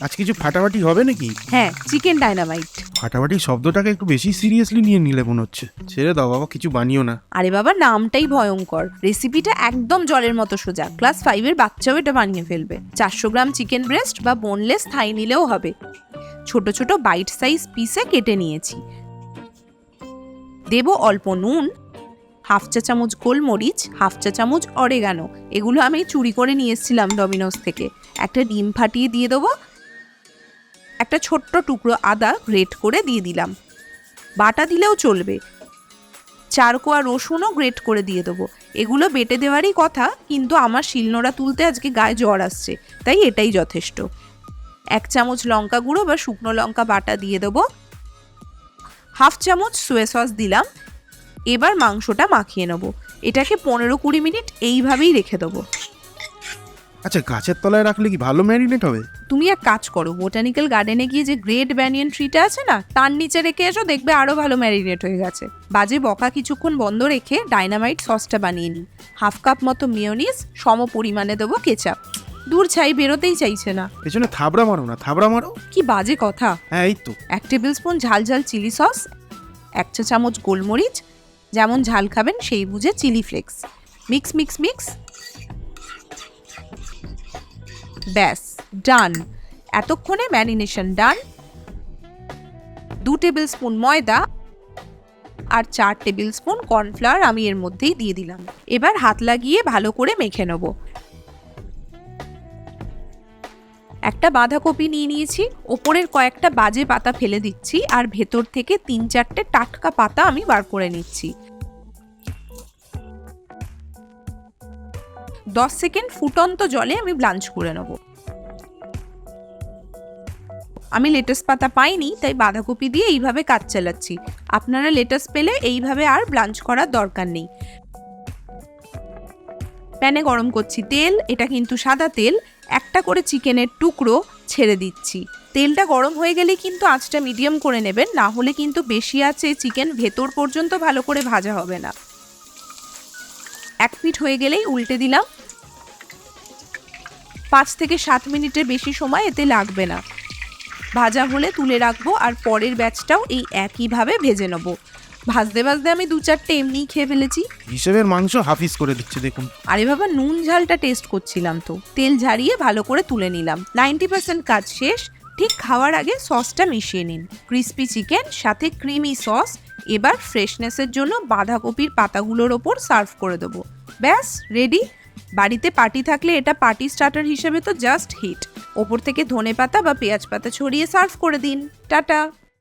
আজ কিছু ফাটাফাটি হবে নাকি? হ্যাঁ, চিকেন ডাইনামাইট। ফাটাফাটি শব্দটাকে একটু বেশি সিরিয়াসলি নিয়ে নিলে মনে হচ্ছে। ছেড়ে দাও বাবা, কিছু বানিও না। আরে বাবা, নামটাই ভয়ঙ্কর। রেসিপিটা একদম জলের মতো সোজা। ক্লাস 5-এর বাচ্চাও এটা বানিয়ে ফেলবে। 400 গ্রাম চিকেন ব্রেস্ট বা বোনলেস থাই নিলেও হবে। ছোট ছোট বাইট সাইজ পিসে কেটে নিয়েছি। দেব অল্প নুন, হাফ চা চামচ গোলমরিচ, হাফ চা চামচ অরেগানো। এগুলো আমি চুরি করে নিয়ে এসেছিলাম ডমিনোস থেকে। একটা ডিম ফাটিয়ে দিয়ে দেবো। একটা ছোট্ট টুকরো আদা গ্রেট করে দিয়ে দিলাম। বাটা দিলেও চলবে। 4 কোয়া রসুনও গ্রেট করে দিয়ে দেবো। এগুলো বেটে দেওয়ারই কথা, কিন্তু আমার শিলনোড়া তুলতে আজকে গায়ে জ্বর আসছে, তাই এটাই যথেষ্ট। 1 চামচ লঙ্কা গুঁড়ো বা শুকনো লঙ্কা বাটা দিয়ে দেবো। হাফ চামচ সোয়া সস দিলাম। এবার মাংসটা মাখিয়ে নেবো। এটাকে 15-20 মিনিট এইভাবেই রেখে দেবো। আচ্ছা, গাছের তলায় রাখলে কি ভালো ম্যারিনেট হবে? তুমি এক কাজ করো, বোটানিক্যাল গার্ডেনে গিয়ে যে গ্রেট ব্যানিয়ান ট্রিটা আছে না, তার নিচে রেখে এসো, দেখবে আরো ভালো ম্যারিনেট হয়ে গেছে। বাজে বকা কিছুক্ষণ বন্ধ রেখে ডাইনামাইট সসটা বানিয়ে নিই। হাফ কাপ মতো মেয়োনিজ, সম পরিমাণে দেবো কেচাপ। দূর ছাই বেরোতেই চাইছে না। পেছনে থাবড়া মারো না, থাবড়া মারো। কি বাজে কথা। হ্যাঁ, এই তো। 1 টেবিল স্পুন ঝাল ঝাল চিলি সস, 1 চা চামচ গোলমরিচ, যেমন ঝাল খাবেন সেই বুঝে chilli flakes. Mix mix mix. ব্যাস, ডান। এতক্ষণে ম্যারিনেশন ডান। 2 টেবিল স্পুন ময়দা আর 4 টেবিল স্পুন কর্নফ্লাওয়ার আমি এর মধ্যেই দিয়ে দিলাম। এবার হাত লাগিয়ে ভালো করে মেখে নেব। একটা বাঁধাকপি নিয়ে নিয়েছি, ওপরের কয়েকটা বাজে পাতা ফেলে দিচ্ছি, আর ভেতর থেকে 3-4টে টাটকা পাতা আমি বার করে নিচ্ছি। 10 সেকেন্ড ফুটন্ত জলে আমি ব্লাঞ্চ করে নেব। আমি লেটাস পাতা পাইনি, তাই বাঁধাকপি দিয়ে এইভাবে কাজ চালাচ্ছি। আপনারা লেটাস পেলে এইভাবে আর ব্লাঞ্চ করার দরকার নেই। প্যানে গরম করছি তেল, এটা কিন্তু সাদা তেল। একটা করে চিকেনের টুকরো ছেড়ে দিচ্ছি। তেলটা গরম হয়ে গেলে কিন্তু আঁচটা মিডিয়াম করে নেবেন, না হলে কিন্তু বেশি আছে চিকেন ভেতর পর্যন্ত ভালো করে ভাজা হবে না। 1 পিঠ হয়ে গেলেই উল্টে দিলাম। 5 থেকে 7 মিনিটের বেশি সময় এতে লাগবে না। ভাজা হলে তুলে রাখবো, আর পরের ব্যাচটাও এই একইভাবে ভেজে নেব। ভাজতে ভাজতে আমি 2-4টে এমনিই খেয়ে ফেলেছি। হিসেবের মাংস হাফিস করে দিচ্ছে দেখুন। আরে বাবা, নুন ঝালটা টেস্ট করছিলাম তো। তেল ঝারিয়ে ভালো করে তুলে নিলাম। 90% কাজ শেষ। ঠিক খাওয়ার আগে সসটা মিশিয়ে নিন। ক্রিস্পি চিকেন সাথে ক্রিমি সস। এবার ফ্রেশনেসের জন্য বাঁধাকপির পাতাগুলোর ওপর সার্ভ করে দেবো। ব্যাস রেডি। বাড়িতে পার্টি থাকলে এটা পার্টি স্টার্টার হিসেবে তো জাস্ট হিট। ওপর থেকে ধনেপাতা বা পেঁয়াজ পাতা ছড়িয়ে সার্ভ করে দিন। টাটা।